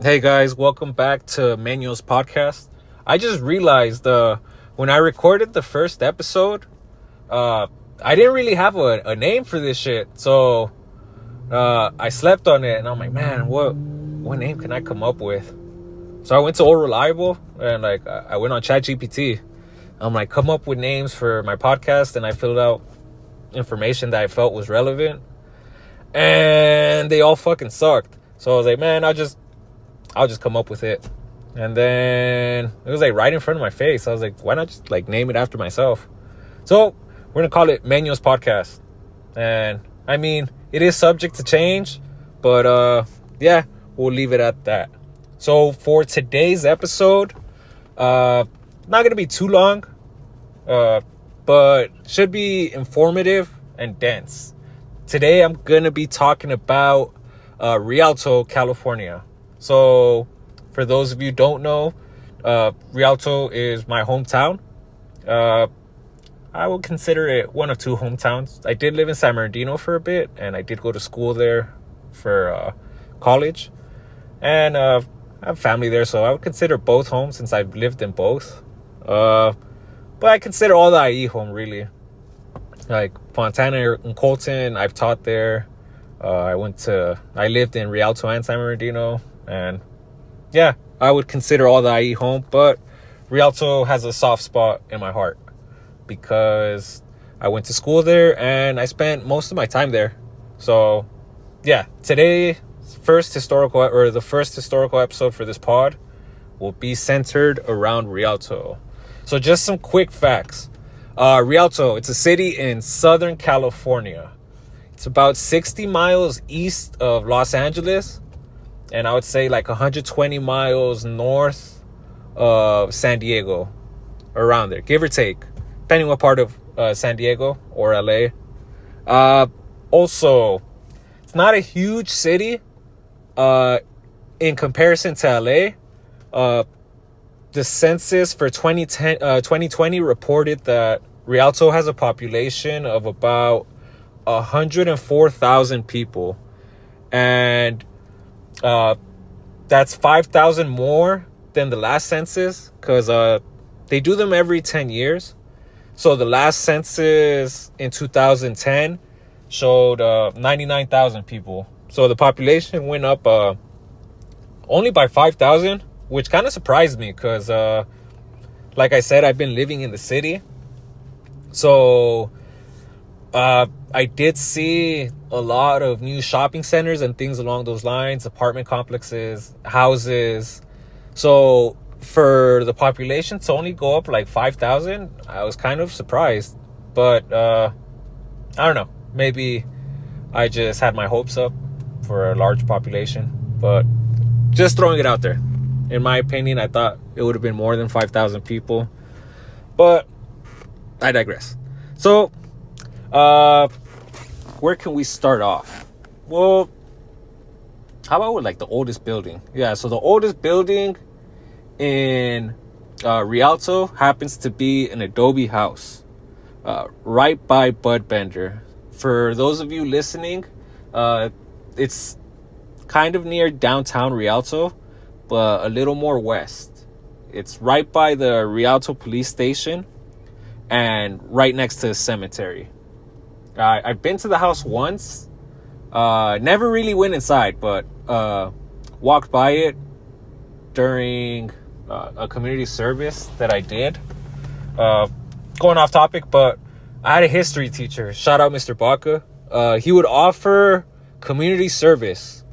Hey guys, welcome back to Manuel's podcast. I just realized when I recorded the first episode, I didn't really have a name for this shit. So I slept on it and I'm like, man, what name can I come up with? So I went to Old Reliable and I went on ChatGPT. I'm like, come up with names for my podcast, and I filled out information that I felt was relevant, and they all fucking sucked. So I was like, man, I'll just come up with it. And then it was like right in front of my face. I was like, why not just like name it after myself? So we're gonna call it Manuel's Podcast. And I mean, it is subject to change, but yeah, we'll leave it at that. So for today's episode, not gonna be too long, but should be informative and dense. Today I'm gonna be talking about Rialto, California. So, for those of you who don't know, Rialto is my hometown. I would consider it one of two hometowns. I did live in San Bernardino for a bit, and I did go to school there for college. And I have family there, so I would consider both home since I've lived in both. But I consider all the IE home, really. Like Fontana and Colton, I've taught there. I lived in Rialto and San Bernardino. And yeah, I would consider all the IE home, but Rialto has a soft spot in my heart because I went to school there and I spent most of my time there. So yeah, the first historical episode for this pod will be centered around Rialto. So just some quick facts. Rialto, it's a city in Southern California. It's about 60 miles east of Los Angeles, and I would say like 120 miles north of San Diego, around there, give or take, depending what part of San Diego or LA. Also, it's not a huge city in comparison to LA. The census for 2020 reported that Rialto has a population of about 104,000 people, and that's 5,000 more than the last census, because they do them every 10 years. So the last census in 2010 showed 99,000 people. So the population went up only by 5,000, which kind of surprised me because, like I said, I've been living in the city. So I did see a lot of new shopping centers and things along those lines, apartment complexes, houses. So for the population to only go up like 5,000, I was kind of surprised. But I don't know. Maybe I just had my hopes up for a large population. But just throwing it out there. In my opinion, I thought it would have been more than 5,000 people. But I digress. So where can we start off? Well, how about with like the oldest building? Yeah, so the oldest building in Rialto happens to be an adobe house right by Budbender. For those of you listening, it's kind of near downtown Rialto, but a little more west. It's right by the Rialto police station and right next to the cemetery. I've been to the house once. Never really went inside, but walked by it during a community service that I did. Going off topic, but I had a history teacher. Shout out Mr. Baca. He would offer community service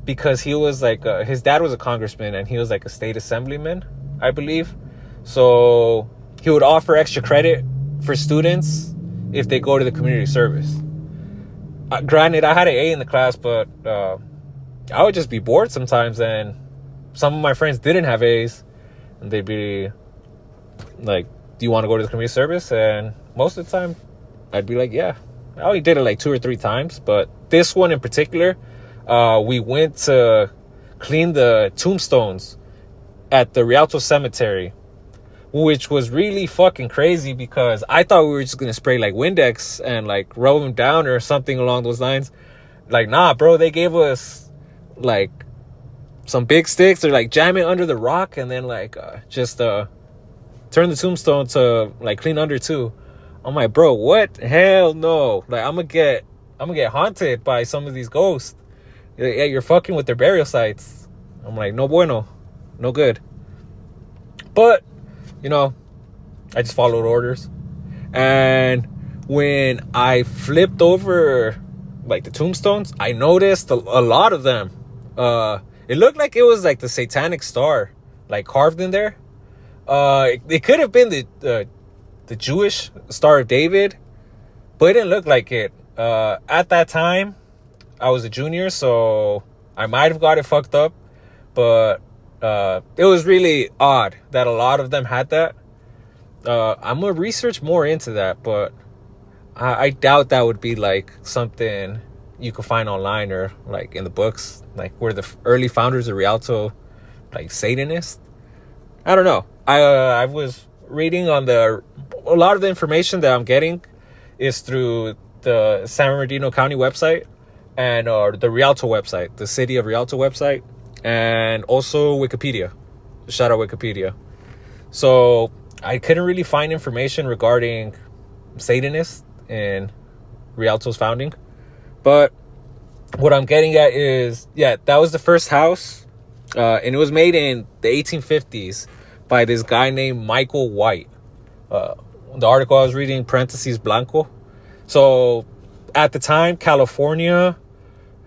because he was like, his dad was a congressman and he was like a state assemblyman, I believe. So he would offer extra credit for students if they go to the community service. Granted, I had an A in the class, but I would just be bored sometimes, and some of my friends didn't have A's, and they'd be like, do you want to go to the community service? And most of the time, I'd be like, yeah. I only did it like 2 or 3 times, but this one in particular, we went to clean the tombstones at the Rialto Cemetery, which was really fucking crazy because I thought we were just gonna spray like Windex and like rub them down or something along those lines. Like, nah, bro, they gave us like some big sticks. They're like jam it under the rock and then like just turn the tombstone to like clean under too. I'm like, bro, what? Hell no. Like I'm gonna get haunted by some of these ghosts. Yeah, you're fucking with their burial sites. I'm like, no bueno, no good. But I just followed orders. And when I flipped over like the tombstones, I noticed a lot of them. It looked like it was like the satanic star, like carved in there. It could have been the Jewish Star of David, but it didn't look like it. At that time, I was a junior, so I might have got it fucked up. But it was really odd that a lot of them had that. I'm gonna research more into that, but I doubt that would be like something you could find online or like in the books, like where the early founders of Rialto, like Satanists. I don't know. I was reading on a lot of the information that I'm getting is through the San Bernardino County website and the Rialto website, the city of Rialto website, and also Wikipedia. Shout out Wikipedia. So I couldn't really find information regarding Satanists and Rialto's founding. But what I'm getting at is, yeah, that was the first house. And it was made in the 1850s by this guy named Michael White. The article I was reading, parentheses, Blanco. So at the time, California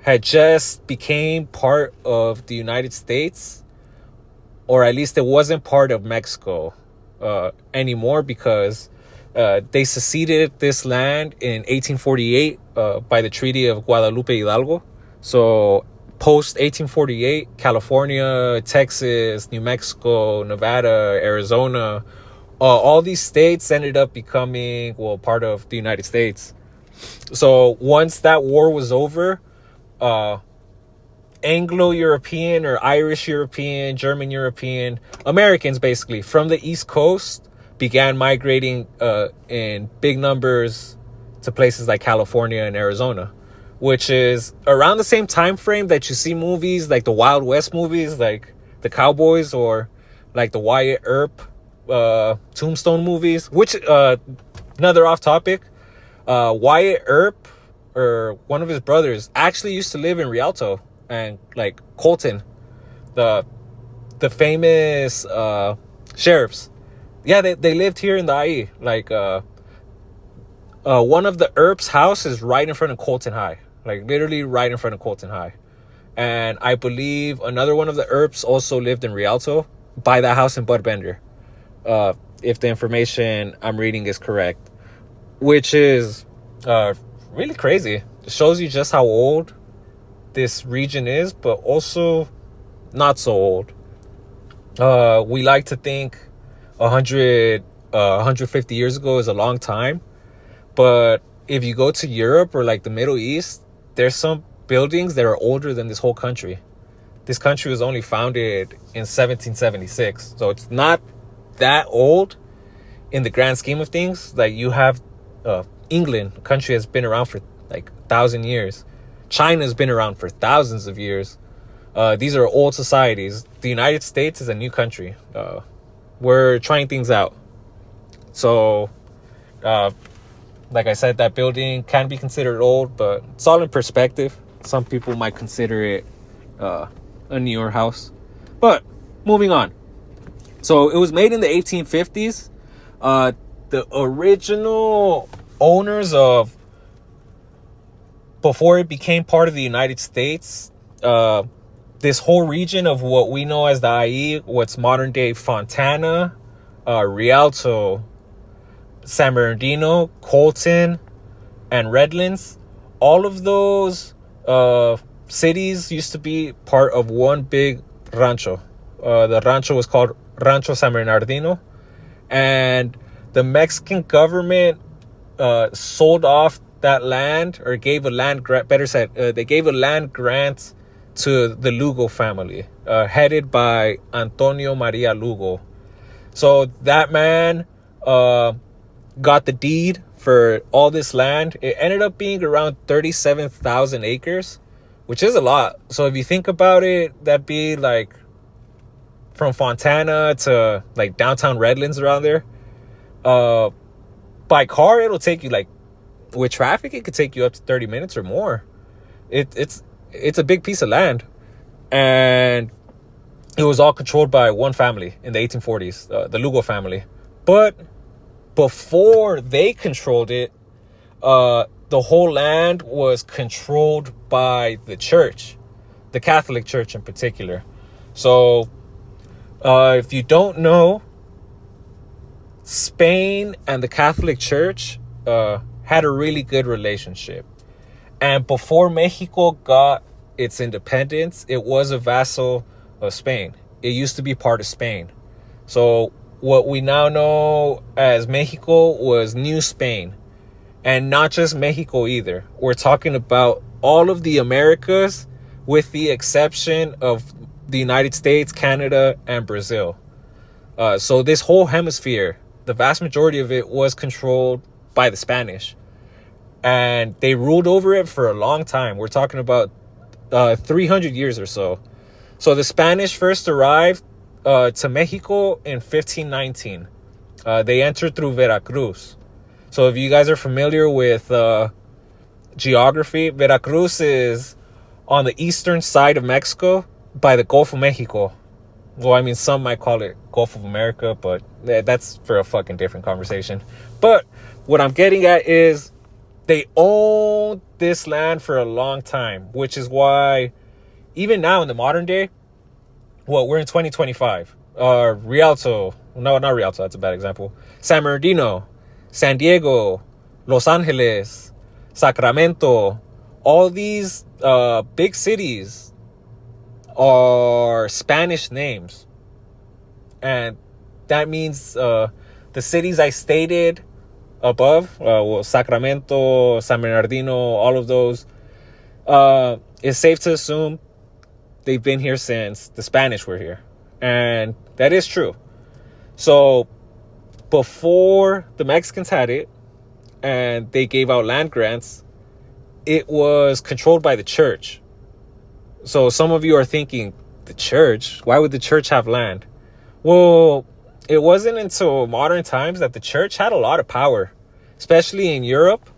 had just became part of the United States, or at least it wasn't part of Mexico anymore, because they seceded this land in 1848 by the Treaty of Guadalupe Hidalgo. So post 1848, California, Texas, New Mexico, Nevada, Arizona, all these states ended up becoming, well, part of the United States. So once that war was over, Anglo-European or Irish-European, German-European, Americans basically from the East Coast began migrating in big numbers to places like California and Arizona, which is around the same time frame that you see movies like the Wild West movies, like the Cowboys, or like the Wyatt Earp Tombstone movies. Which another off topic, Wyatt Earp, or one of his brothers, actually used to live in Rialto and like Colton, the famous sheriffs. Yeah, they lived here in the IE. Like one of the Earp's house is right in front of Colton High, like literally right in front of Colton High. And I believe another one of the Earps also lived in Rialto by that house in Bud Bender, if the information I'm reading is correct, which is really crazy. It shows you just how old this region is, but also not so old. We like to think 150 years ago is a long time, but if you go to Europe or like the Middle East, there's some buildings that are older than this whole country. This country was only founded in 1776, so it's not that old in the grand scheme of things. Like you have England, a country that's been around for like 1,000 years. China's been around for thousands of years. These are old societies. The United States is a new country. We're trying things out. So, like I said, that building can be considered old, but it's all in perspective. Some people might consider it a newer house. But moving on. So it was made in the 1850s. The original owners of, before it became part of the United States, this whole region of what we know as the IE, what's modern day Fontana, Rialto, San Bernardino, Colton, and Redlands, all of those cities used to be part of one big rancho. The rancho was called Rancho San Bernardino, and the Mexican government sold off that land, or gave a land grant, better said, they gave a land grant to the Lugo family, headed by Antonio Maria Lugo. So that man got the deed for all this land. It ended up being around 37,000 acres. which is a lot. So if you think about it, that'd be like from Fontana to like downtown Redlands around there. By car, it'll take you like, with traffic, it could take you up to 30 minutes or more. It's a big piece of land, and it was all controlled by one family in the 1840s, the Lugo family. But before they controlled it, the whole land was controlled by the church, the Catholic Church in particular. So if you don't know, Spain and the Catholic Church had a really good relationship. And before Mexico got its independence, it was a vassal of Spain. It used to be part of Spain. So what we now know as Mexico was New Spain. And not just Mexico either. We're talking about all of the Americas, with the exception of the United States, Canada, and Brazil. So this whole hemisphere, the vast majority of it was controlled by the Spanish. And they ruled over it for a long time. We're talking about 300 years or so. So the Spanish first arrived to Mexico in 1519. They entered through Veracruz. So if you guys are familiar with geography, Veracruz is on the eastern side of Mexico by the Gulf of Mexico. Well, I mean, some might call it Gulf of America, but that's for a fucking different conversation. But what I'm getting at is they owned this land for a long time, which is why even now in the modern day, well, we're in 2025. Rialto, no, not Rialto, that's a bad example. San Bernardino, San Diego, Los Angeles, Sacramento, all these big cities are Spanish names. And that means the cities I stated above, Sacramento, San Bernardino, all of those, it's safe to assume they've been here since the Spanish were here. And that is true. So before the Mexicans had it and they gave out land grants, it was controlled by the church. So some of you are thinking, the church? Why would the church have land? Well, it wasn't until modern times that the church had a lot of power, especially in Europe.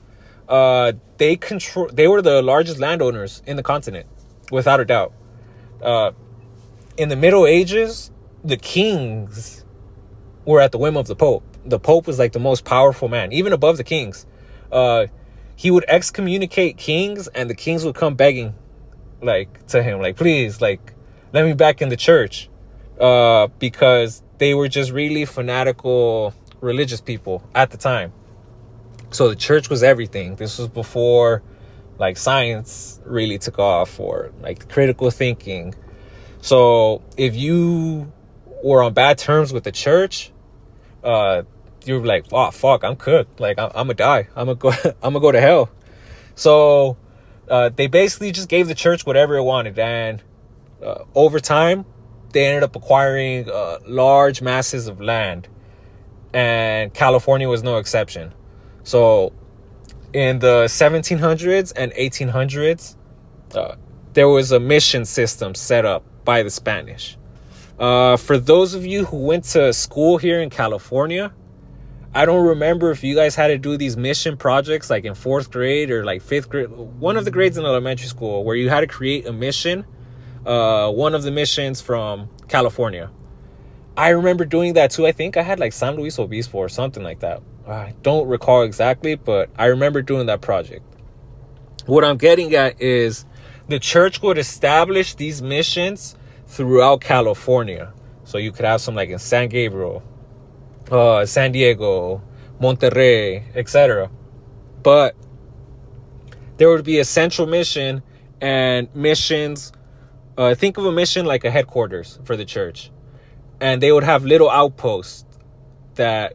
They were the largest landowners in the continent, without a doubt. In the Middle Ages, the kings were at the whim of the Pope. The Pope was like the most powerful man, even above the kings. He would excommunicate kings, and the kings would come begging, like, to him, like, please, like, let me back in the church, because they were just really fanatical religious people at the time. So the church was everything. This was before like science really took off, or like critical thinking. So if you were on bad terms with the church, you're like, oh fuck, I'm cooked. Like I'm gonna die. I'm gonna go to hell. So they basically just gave the church whatever it wanted, and over time they ended up acquiring large masses of land, and California was no exception. So in the 1700s and 1800s, there was a mission system set up by the Spanish. For those of you who went to school here in California, I don't remember if you guys had to do these mission projects like in 4th grade or like 5th grade, one of the grades in elementary school, where you had to create a mission, one of the missions from California. I remember doing that too. I think I had like San Luis Obispo or something like that. I don't recall exactly, but I remember doing that project. What I'm getting at is the church would establish these missions throughout California. So you could have some like in San Gabriel, San Diego, Monterrey, etc. But there would be a central mission, and missions, think of a mission like a headquarters for the church. And they would have little outposts that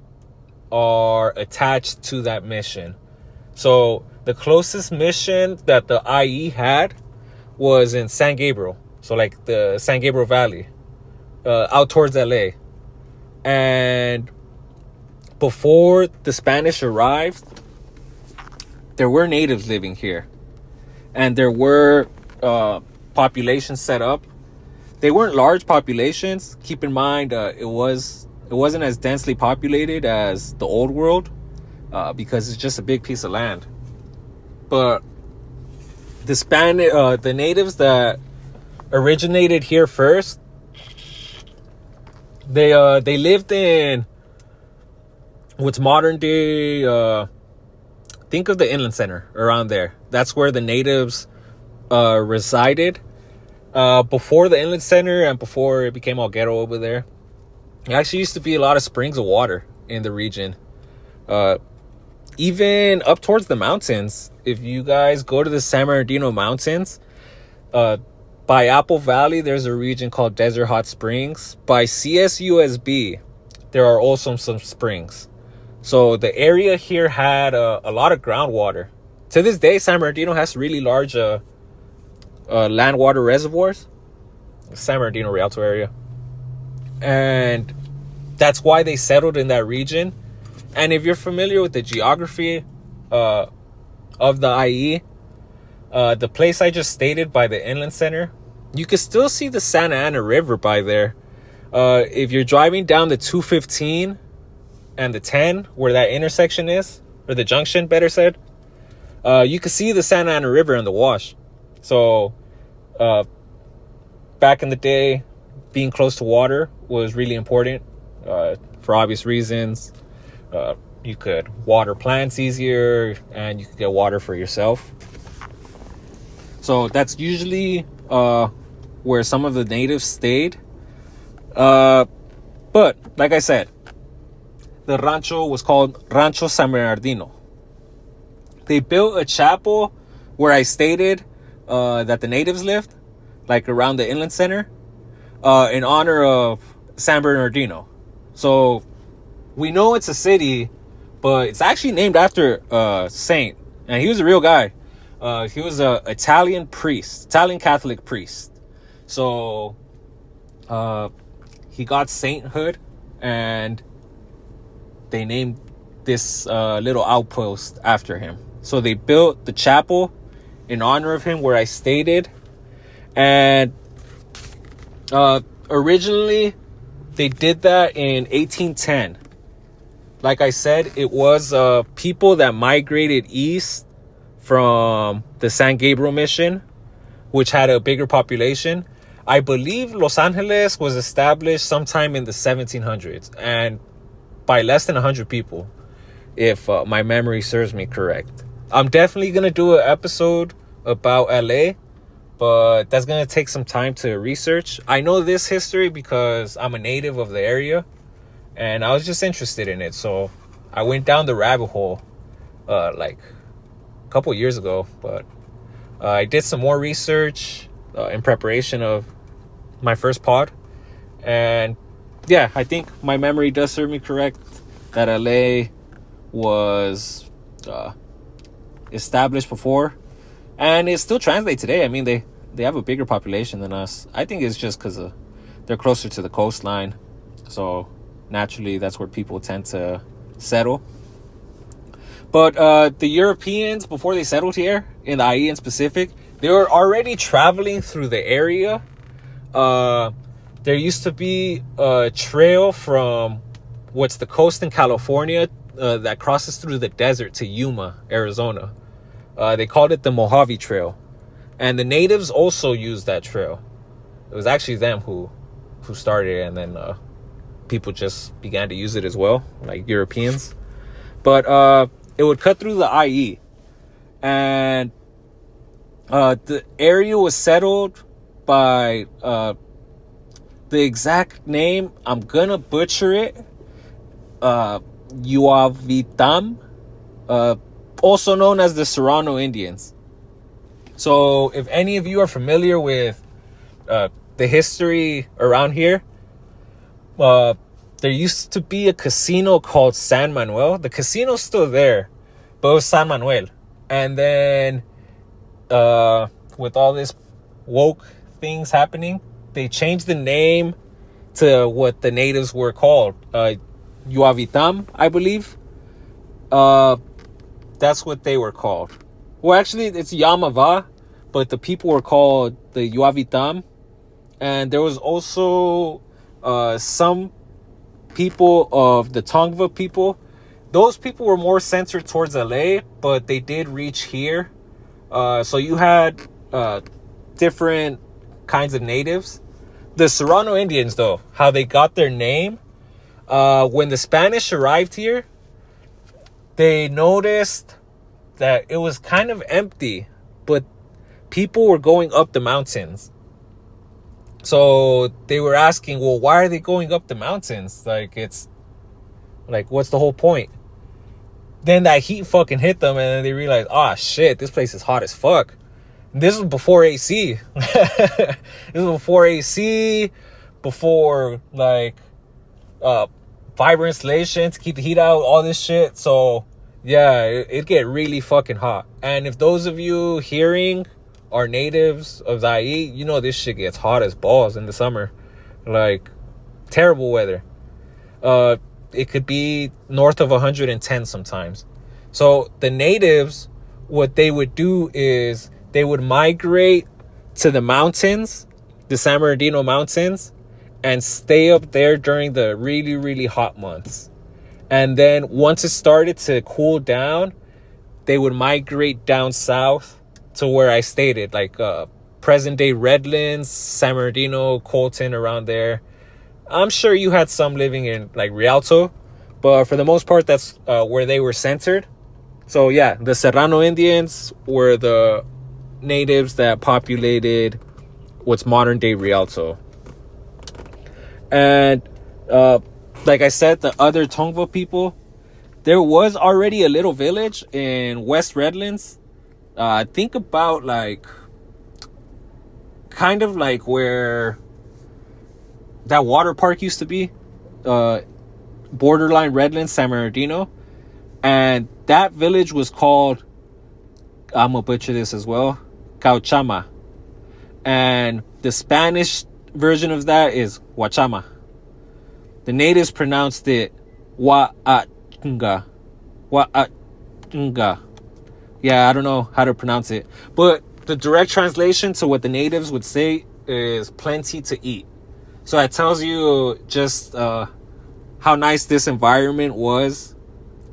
are attached to that mission. So the closest mission that the IE had was in San Gabriel. So like the San Gabriel Valley, out towards LA. And before the Spanish arrived, there were natives living here. And there were populations set up. They weren't large populations. Keep in mind, it wasn't as densely populated as the old world, because it's just a big piece of land. But the natives that originated here first, they lived in what's modern day. Think of the inland center around there. That's where the natives resided. Before the inland center and before it became all ghetto over there, there actually used to be a lot of springs of water in the region. Even up towards the mountains. If you guys go to the San Bernardino Mountains, by Apple Valley, there's a region called Desert Hot Springs. By CSUSB, there are also some springs. So the area here had a lot of groundwater. To this day, San Bernardino has really large land water reservoirs. San Bernardino, Rialto area. And that's why they settled in that region. And if you're familiar with the geography of the IE, the place I just stated by the inland center, you can still see the Santa Ana River by there. If you're driving down the 215 and the 10, where that intersection is, or the junction, better said, you can see the Santa Ana River in the wash. So back in the day, being close to water was really important for obvious reasons. You could water plants easier, and you could get water for yourself. So that's usually where some of the natives stayed. But like I said, the rancho was called Rancho San Bernardino. They built a chapel where I stated that the natives lived, like around the inland center, in honor of San Bernardino. So we know it's a city, but it's actually named after a saint, and he was a real guy. He was a Italian Catholic priest. So he got sainthood, and they named this little outpost after him. So they built the chapel in honor of him, where I stated. And originally, they did that in 1810. Like I said, it was people that migrated east from the San Gabriel mission, which had a bigger population. I believe Los Angeles was established sometime in the 1700s, and by less than 100 people, if my memory serves me correct. I'm definitely going to do an episode about LA, but that's going to take some time to research. I know this history because I'm a native of the area, and I was just interested in it. So I went down the rabbit hole like a couple years ago, but I did some more research in preparation of my first pod. And yeah, I think my memory does serve me correct that LA was established before, and it still translates today. I mean, they have a bigger population than us. I think it's just because they're closer to the coastline, so naturally that's where people tend to settle. But the Europeans, before they settled here in the IE in specific, they were already traveling through the area. There used to be a trail from what's the coast in California that crosses through the desert to Yuma, Arizona. They called it the Mojave Trail. And the natives also used that trail. It was actually them who started it, and then people just began to use it as well, like Europeans. But it would cut through the IE. And the area was settled by the exact name, I'm gonna butcher it, Yuavitam, also known as the Serrano Indians. So if any of you are familiar with the history around here, there used to be a casino called San Manuel. The casino's still there, but it was San Manuel. And then with all this woke things happening, they changed the name to what the natives were called, Yuavitam, I believe. That's what they were called. Well, actually, it's Yamava, but the people were called the Yuavitam. And there was also some people of the Tongva people. Those people were more centered towards LA, but they did reach here. So you had different kinds of natives. The Serrano Indians, though, how they got their name, when the Spanish arrived here, they noticed that it was kind of empty, but people were going up the mountains. So they were asking, well, why are they going up the mountains? Like, it's like, what's the whole point? Then that heat fucking hit them, and then they realized, oh shit, this place is hot as fuck. This was before AC. This was before AC, before like fiber insulation to keep the heat out, all this shit. So yeah, it get really fucking hot. And if those of you hearing are natives of Zai, you know this shit gets hot as balls in the summer. Like, terrible weather. It could be north of 110 sometimes. So the natives, what they would do is they would migrate to the mountains, the San Bernardino mountains, and stay up there during the really, really hot months. And then once it started to cool down, they would migrate down south to where I stated, like present day Redlands, San Bernardino, Colton, around there. I'm sure you had some living in like Rialto, but for the most part, that's where they were centered. So yeah, the Serrano Indians were the natives that populated what's modern day Rialto. And like I said, the other Tongva people, there was already a little village in West Redlands. Think about like kind of like where that water park used to be, borderline Redlands, San Bernardino. And that village was called, I'm gonna butcher this as well, Cauchama. And the Spanish version of that is Huachama. The natives pronounced it Wa'atunga. Wa'atunga. Yeah, I don't know how to pronounce it. But the direct translation to what the natives would say is plenty to eat. So it tells you just how nice this environment was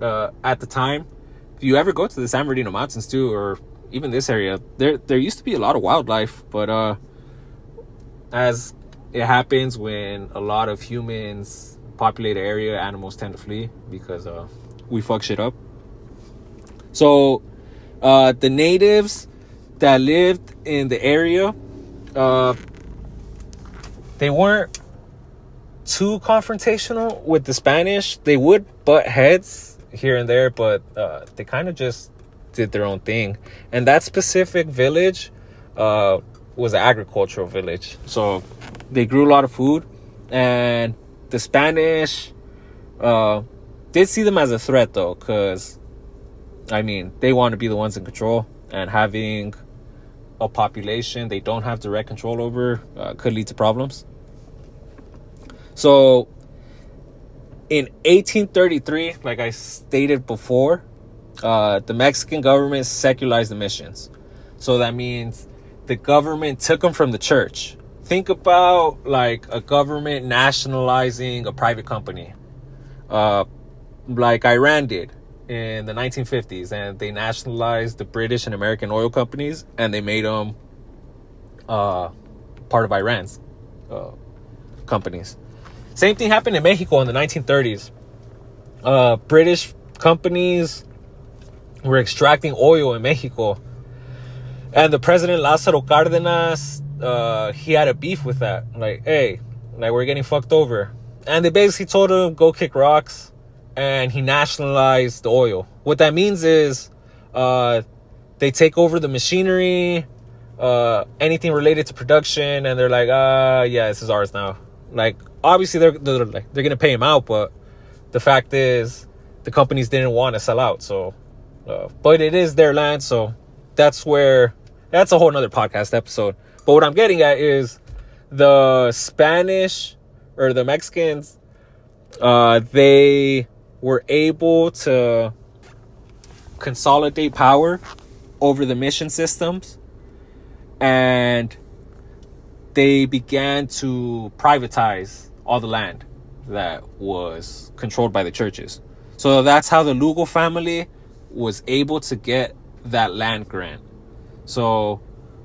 at the time. If you ever go to the San Bernardino Mountains too, or even this area, there used to be a lot of wildlife, but as it happens when a lot of humans populate an area, animals tend to flee because we fuck shit up. So the natives that lived in the area, they weren't too confrontational with the Spanish. They would butt heads here and there, but they kind of just did their own thing. And that specific village was an agricultural village, so they grew a lot of food. And the Spanish did see them as a threat, though, because I mean, they want to be the ones in control, and having a population they don't have direct control over could lead to problems. So in 1833, like I stated before, the Mexican government secularized the missions. So that means the government took them from the church. Think about like a government nationalizing a private company, like Iran did in the 1950s, and they nationalized the British and American oil companies, and they made them part of Iran's companies. Same thing happened in Mexico in the 1930s. British companies were extracting oil in Mexico, and the president Lázaro Cárdenas, he had a beef with that. Like, hey, like, we're getting fucked over. And they basically told him, go kick rocks. And he nationalized the oil. What that means is they take over the machinery, anything related to production, and they're like, yeah, this is ours now. Like, obviously they're gonna pay him out, but the fact is the companies didn't want to sell out. So but it is their land, so that's a whole nother podcast episode. But what I'm getting at is the Spanish or the Mexicans, they were able to consolidate power over the mission systems and they began to privatize all the land that was controlled by the churches. So that's how the Lugo family was able to get that land grant. So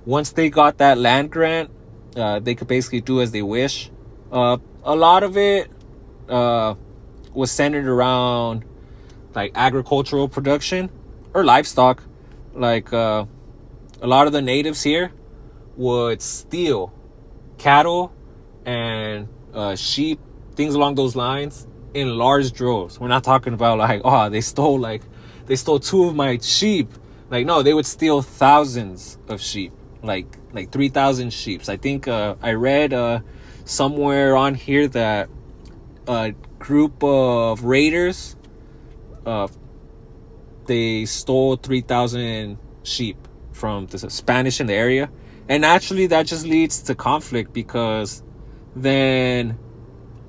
once they got that land grant, they could basically do as they wish. A lot of it was centered around like agricultural production or livestock. Like a lot of the natives here would steal cattle and sheep, things along those lines, in large droves. We're not talking about like, oh, they stole 2 of my sheep. Like, no, they would steal thousands of sheep, like 3,000 sheep. I think I read somewhere on here that a group of raiders, they stole 3,000 sheep from the Spanish in the area. And naturally, that just leads to conflict, because then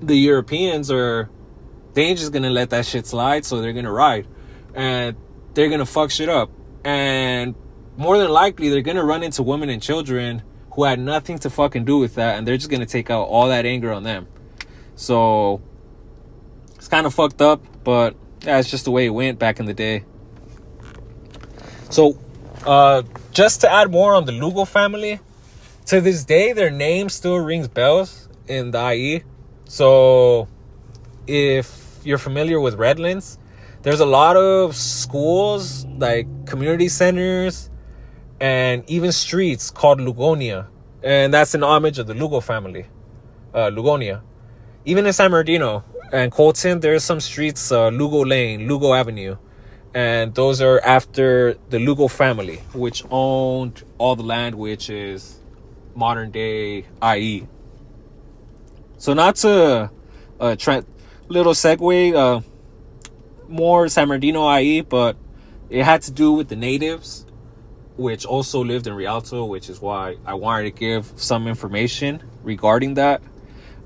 the Europeans they ain't just gonna let that shit slide, so they're gonna ride. And they're gonna fuck shit up. And more than likely, they're gonna run into women and children who had nothing to fucking do with that, and they're just gonna take out all that anger on them. So it's kind of fucked up, but yeah, it's just the way it went back in the day. So just to add more on the Lugo family, to this day, their name still rings bells in the IE. So if you're familiar with Redlands, there's a lot of schools, like community centers, and even streets called Lugonia. And that's in homage of the Lugo family, Lugonia. Even in San Bernardino and Colton, there's some streets, Lugo Lane, Lugo Avenue. And those are after the Lugo family, which owned all the land, which is modern day IE. So not to little segue, more San Bernardino IE, but it had to do with the natives, which also lived in Rialto, which is why I wanted to give some information regarding that.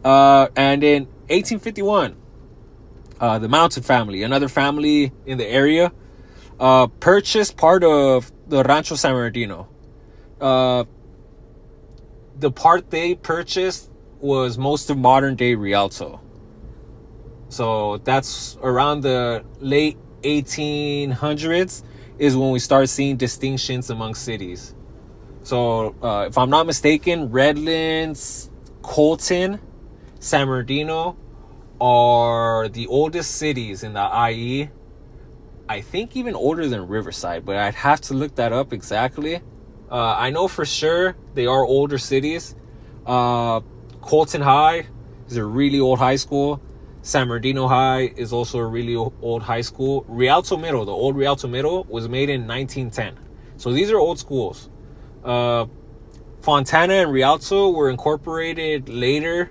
And in 1851, the Mountain family, another family in the area, purchased part of the Rancho San Bernardino. The part they purchased was most of modern day Rialto. So that's around the late 1800s is when we start seeing distinctions among cities. So if I'm not mistaken, Redlands, Colton, San Bernardino are the oldest cities in the IE. I think even older than Riverside, but I'd have to look that up exactly. I know for sure they are older cities. Colton High is a really old high school. San Bernardino High is also a really old high school. Rialto Middle, the old Rialto Middle, was made in 1910. So these are old schools. Fontana and Rialto were incorporated later,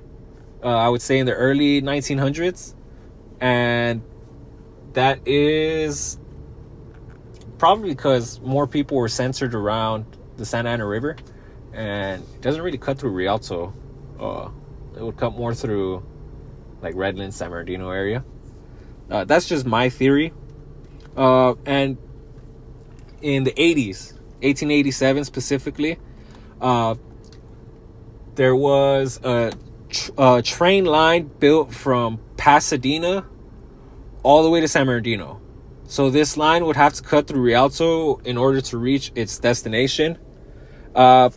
I would say in the early 1900s. And that is probably because more people were centered around the Santa Ana River. And it doesn't really cut through Rialto. It would cut more through like Redlands, San Bernardino area. That's just my theory. And in the 80s, 1887 specifically, there was a train line built from Pasadena all the way to San Bernardino. So this line would have to cut through Rialto in order to reach its destination. For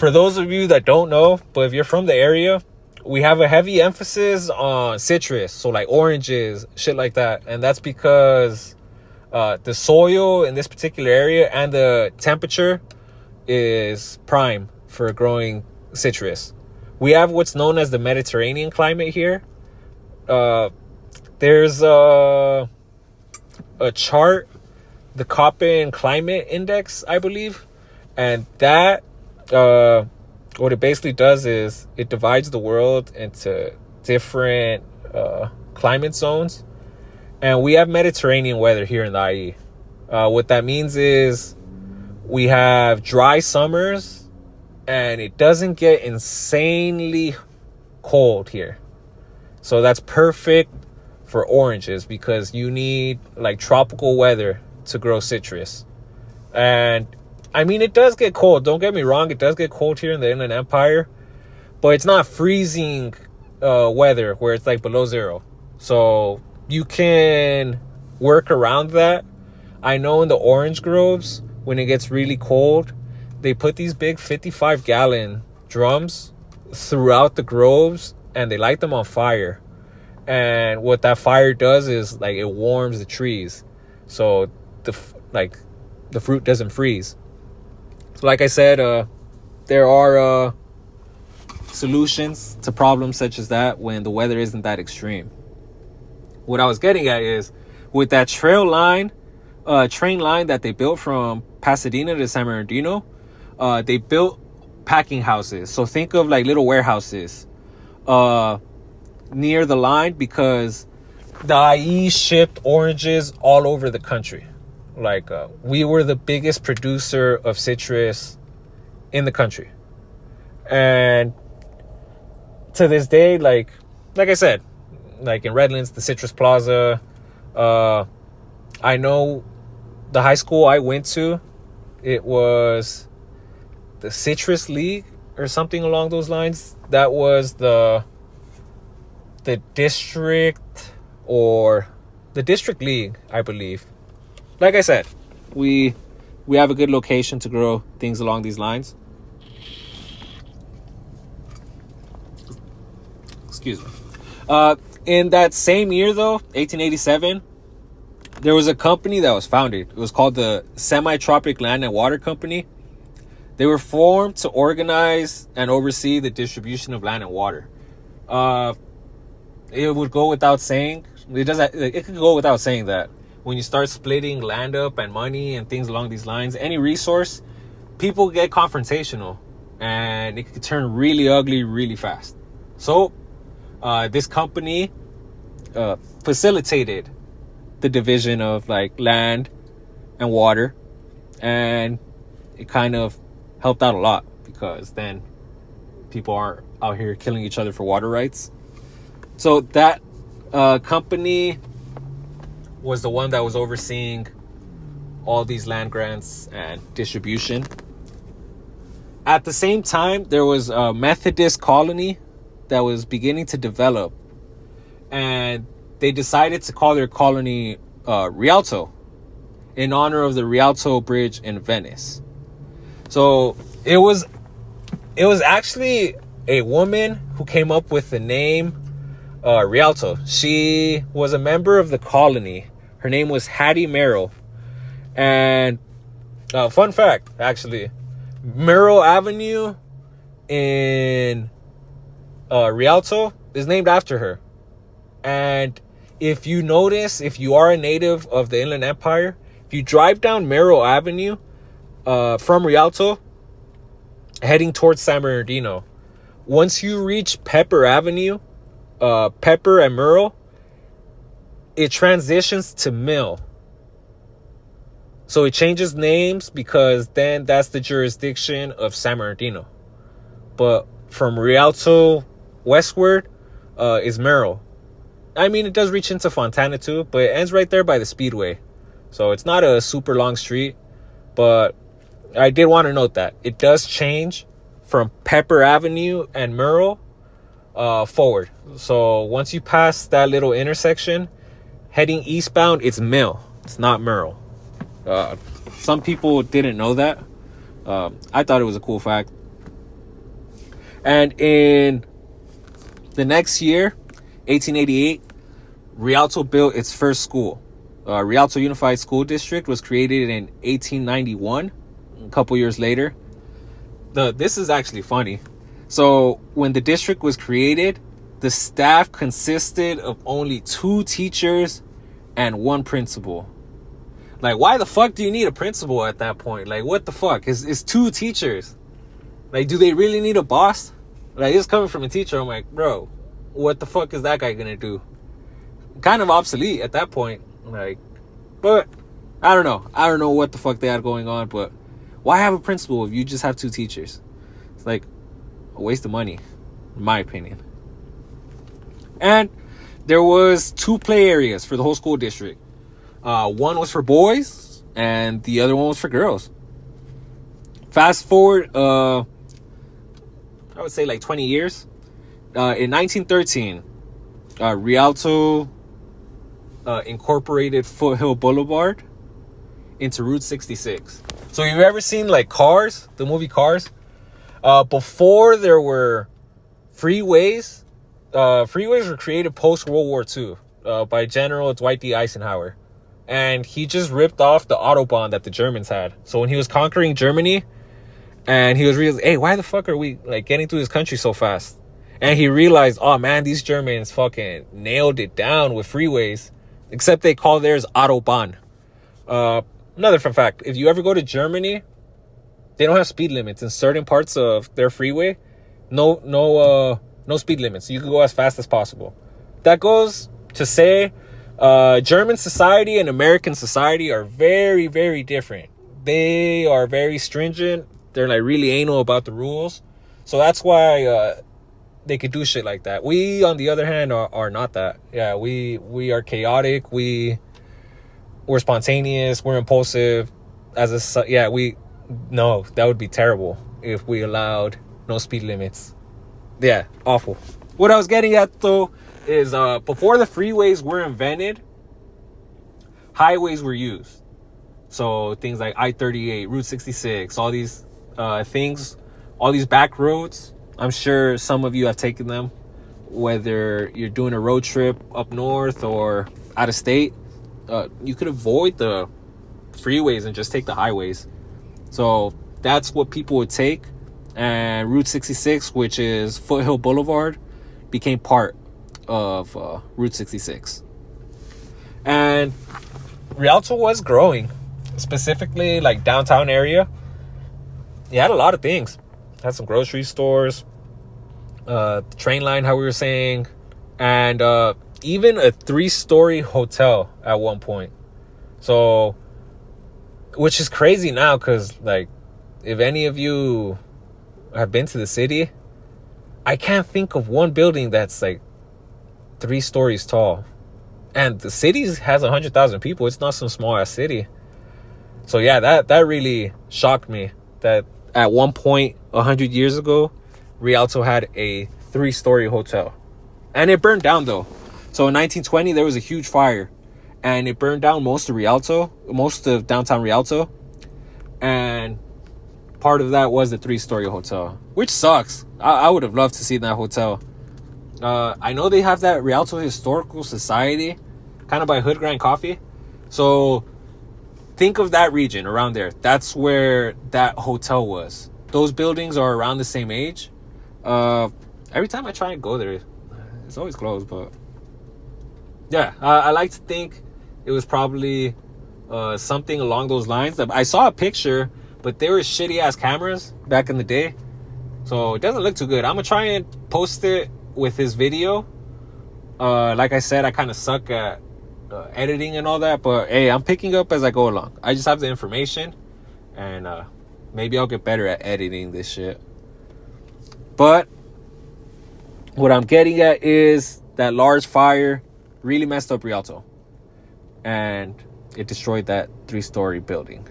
those of you that don't know, but if you're from the area, we have a heavy emphasis on citrus, so like oranges, shit like that. And that's because the soil in this particular area and the temperature is prime for growing citrus. We have what's known as the Mediterranean climate here. There's a chart, the Köppen Climate Index, I believe. And that, what it basically does is it divides the world into different climate zones. And we have Mediterranean weather here in the IE. What that means is we have dry summers and it doesn't get insanely cold here. So that's perfect for oranges because you need like tropical weather to grow citrus. And I mean, it does get cold. Don't get me wrong. It does get cold here in the Inland Empire. But it's not freezing weather where it's like below zero. So you can work around that. I know in the orange groves, when it gets really cold, they put these big 55-gallon drums throughout the groves and they light them on fire. And what that fire does is like it warms the trees. So the fruit doesn't freeze. So like I said, there are solutions to problems such as that when the weather isn't that extreme. What I was getting at is with that train line that they built from Pasadena to San Bernardino, they built packing houses. So think of like little warehouses near the line, because the IE shipped oranges all over the country. Like we were the biggest producer of citrus in the country. And to this day, like I said, like in Redlands, the Citrus Plaza, I know the high school I went to, it was the Citrus League or something along those lines. That was the district, or the district league, I believe. Like I said, we have a good location to grow things along these lines. Excuse me. In that same year, though, 1887, there was a company that was founded. It was called the Semi-Tropic Land and Water Company. They were formed to organize and oversee the distribution of land and water. It would go without saying. It could go without saying that when you start splitting land up and money and things along these lines, any resource, people get confrontational, and it could turn really ugly really fast. So this company facilitated the division of like land and water, and it kind of helped out a lot, because then people aren't out here killing each other for water rights. So that company was the one that was overseeing all these land grants and distribution. At the same time, there was a Methodist colony that was beginning to develop, and they decided to call their colony Rialto, in honor of the Rialto Bridge in Venice. So it was actually a woman who came up with the name Rialto. She was a member of the colony. Her name was Hattie Merrill. And fun fact, actually, Merrill Avenue in Rialto is named after her. And if you notice, if you are a native of the Inland Empire, if you drive down Merrill Avenue from Rialto, heading towards San Bernardino, once you reach Pepper Avenue, Pepper and Merrill, it transitions to Mill. So it changes names because then that's the jurisdiction of San Bernardino. But from Rialto westward is Merrill. I mean, it does reach into Fontana too, but it ends right there by the Speedway. So it's not a super long street, but I did want to note that it does change from Pepper Avenue and Merrill forward. So once you pass that little intersection, heading eastbound, it's Mill. It's not Merrill. Some people didn't know that. I thought it was a cool fact. And in the next year, 1888, Rialto built its first school. Rialto Unified School District was created in 1891. A couple years later. This is actually funny. So when the district was created, the staff consisted of only 2 teachers and 1 principal. Like, why the fuck do you need a principal at that point? Like, what the fuck? It's 2 teachers. Like, do they really need a boss? Like, it's coming from a teacher. I'm like, bro, what the fuck is that guy gonna do? Kind of obsolete at that point. Like, but I don't know. I don't know what the fuck they had going on, but why have a principal if you just have 2 teachers? It's like a waste of money, in my opinion. And there was 2 play areas for the whole school district. One was for boys and the other one was for girls. Fast forward, I would say like 20 years. In 1913, Rialto incorporated Foothill Boulevard into Route 66. So you've ever seen like Cars, the movie Cars? Before there were freeways, freeways were created post World War II by General Dwight D. Eisenhower. And he just ripped off the Autobahn that the Germans had. So when he was conquering Germany, and he was realizing, hey, why the fuck are we like getting through this country so fast? And he realized, oh man, these Germans fucking nailed it down with freeways. Except they call theirs Autobahn. Another fun fact, if you ever go to Germany, they don't have speed limits in certain parts of their freeway. No speed limits. You can go as fast as possible. That goes to say German society and American society are very, very different. They are very stringent. They're like really anal about the rules. So that's why they could do shit like that. We, on the other hand, are not that. Yeah, we are chaotic. We're spontaneous. We're impulsive. No, that would be terrible if we allowed no speed limits. Yeah, awful. What I was getting at though is before the freeways were invented, highways were used. So things like I-38, Route 66, all these things, all these back roads. I'm sure some of you have taken them, whether you're doing a road trip up north or out of state. You could avoid the freeways and just take the highways. So that's what people would take. And Route 66, which is Foothill Boulevard, became part of Route 66. And Rialto was growing, specifically like downtown area. It had a lot of things. It had some grocery stores, train line, how we were saying, and even a 3-story hotel at one point. So, which is crazy now, because like, if any of you have been to the city, I can't think of one building that's like 3 stories tall. And the city has 100,000 people. It's not some small ass city. So yeah, that really shocked me that at one point 100 years ago, Rialto had a 3-story hotel. And it burned down though. So in 1920, there was a huge fire. And it burned down most of downtown Rialto. And part of that was the 3-story hotel, which sucks. I would have loved to see that hotel. I know they have that Rialto Historical Society, kind of by Hood Grand Coffee. So think of that region around there. That's where that hotel was. Those buildings are around the same age. Every time I try and go there, it's always closed. But yeah, I like to think it was probably something along those lines. I saw a picture, but they were shitty ass cameras back in the day, so it doesn't look too good. I'm gonna try and post it with his video. Like I said, I kind of suck at editing and all that, but hey, I'm picking up as I go along. I just have the information, and maybe I'll get better at editing this shit. But what I'm getting at is that large fire really messed up Rialto, and it destroyed that 3-story building.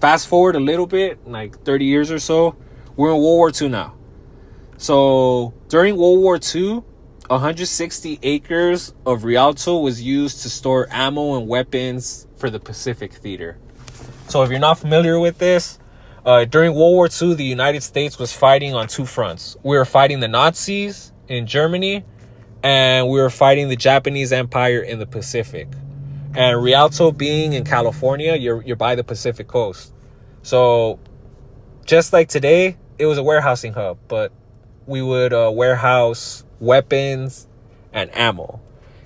Fast forward a little bit, like 30 years or so, we're in World War II now. So during World War II, 160 acres of Rialto was used to store ammo and weapons for the Pacific Theater. So if you're not familiar with this, during World War II, the United States was fighting on 2 fronts. We were fighting the Nazis in Germany, and we were fighting the Japanese Empire in the Pacific. And Rialto being in California, you're by the Pacific coast. So just like today, it was a warehousing hub, but we would warehouse weapons and ammo.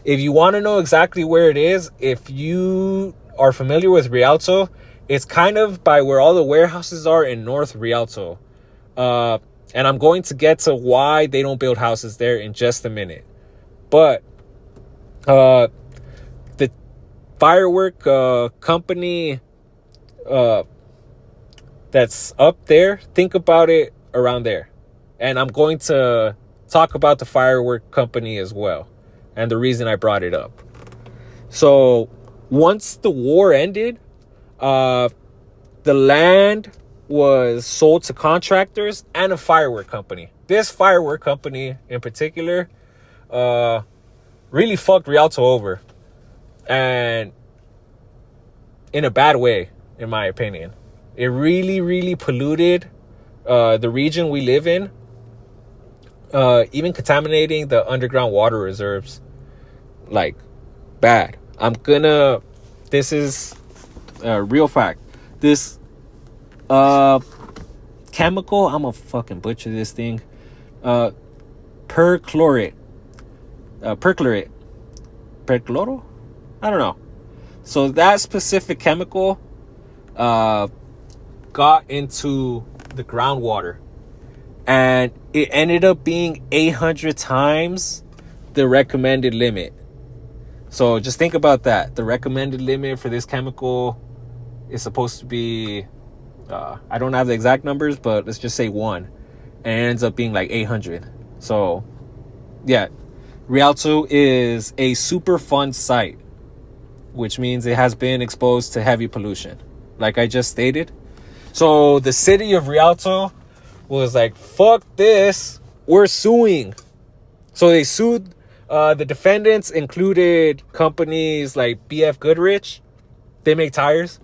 If you want to know exactly where it is, if you are familiar with Rialto, it's kind of by where all the warehouses are in North Rialto. And I'm going to get to why they don't build houses there in just a minute. But the firework company that's up there, think about it around there. And I'm going to talk about the firework company as well, and the reason I brought it up. So once the war ended, the land was sold to contractors and a firework company. This firework company in particular really fucked Rialto over, and in a bad way, in my opinion. It really, really polluted the region we live in, even contaminating the underground water reserves, like, bad. This is a real fact. This chemical, I'm gonna fucking butcher this thing. Perchlorate. Perchloro? I don't know. So that specific chemical got into the groundwater, and it ended up being 800 times the recommended limit. So just think about that. The recommended limit for this chemical is supposed to be, I don't have the exact numbers, but let's just say 1. And it ends up being like 800. So, yeah. Rialto is a Superfund site, which means it has been exposed to heavy pollution, like I just stated. So the city of Rialto was like, fuck this, we're suing. So they sued. The defendants included companies like BF Goodrich. They make tires.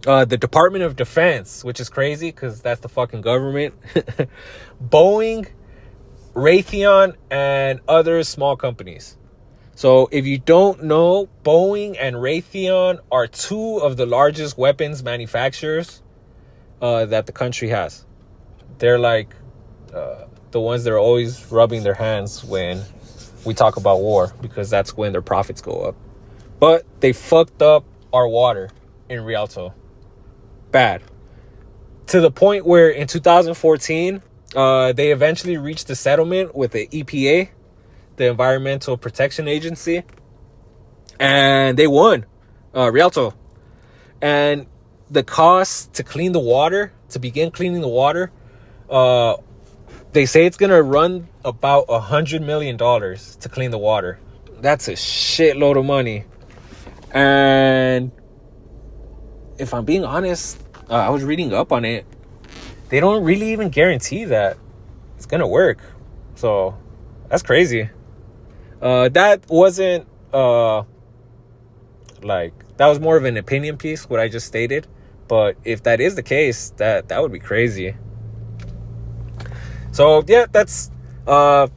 The Department of Defense, which is crazy because that's the fucking government. Boeing, Raytheon, and other small companies. So if you don't know, Boeing and Raytheon are 2 of the largest weapons manufacturers that the country has. They're like the ones that are always rubbing their hands when we talk about war, because that's when their profits go up. But they fucked up our water in Rialto. Bad. To the point where in 2014, they eventually reached a settlement with the EPA, the Environmental Protection Agency, and they won, Rialto. And the cost to clean the water, to begin cleaning the water, they say it's gonna run about $100 million to clean the water. That's a shitload of money. And if I'm being honest, I was reading up on it. They don't really even guarantee that it's gonna work. So that's crazy. That wasn't that was more of an opinion piece, what I just stated. But if that is the case, that would be crazy. So yeah, that's all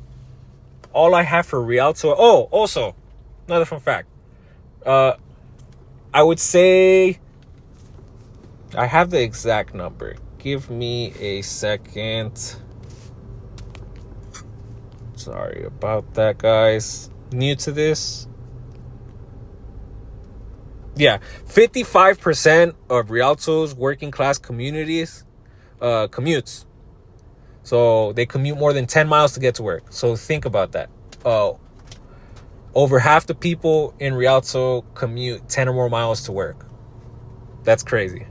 I have for Rialto. Oh, also, another fun fact. I would say I have the exact number. Give me a second. Sorry about that, guys. New to this. Yeah, 55% of Rialto's working class communities commutes. So they commute more than 10 miles to get to work. So think about that. Over half the people in Rialto commute 10 or more miles to work. That's crazy.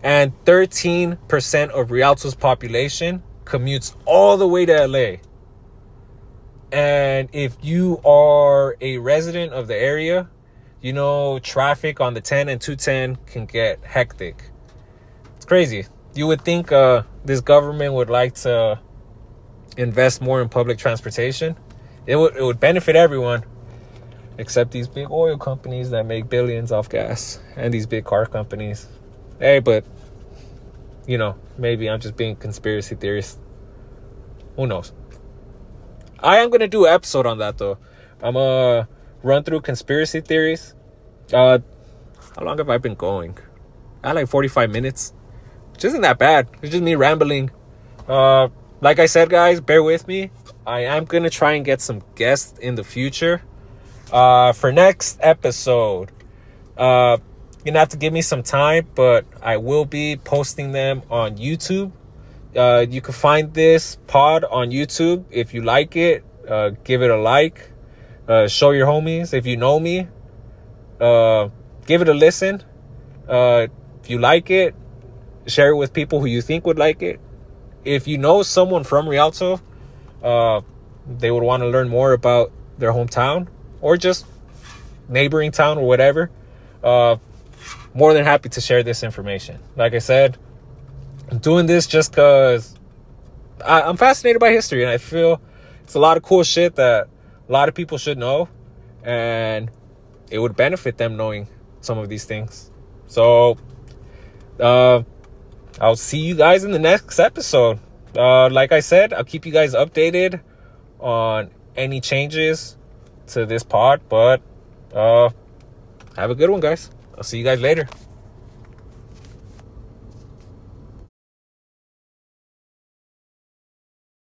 And 13% of Rialto's population commutes all the way to LA. And if you are a resident of the area, you know traffic on the 10 and 210 can get hectic. It's crazy. You would think this government would like to invest more in public transportation. It would benefit everyone, except these big oil companies that make billions off gas, and these big car companies. Hey, but you know, maybe I'm just being conspiracy theorist. Who knows? I am gonna do an episode on that though. I'm gonna run through conspiracy theories. How long have I been going? I had like 45 minutes. Which isn't that bad. It's just me rambling. Like I said, guys, bear with me. I am going to try and get some guests in the future. For next episode, you're going to have to give me some time, but I will be posting them on YouTube. You can find this pod on YouTube. If you like it, give it a like. Show your homies. If you know me, give it a listen. If you like it, share it with people who you think would like it. If you know someone from Rialto, they would want to learn more about their hometown or just neighboring town or whatever, more than happy to share this information. Like I said, I'm doing this just because I'm fascinated by history, and I feel it's a lot of cool shit that a lot of people should know, and it would benefit them knowing some of these things. So I'll see you guys in the next episode. Like I said, I'll keep you guys updated on any changes to this pod, but have a good one, guys. I'll see you guys later.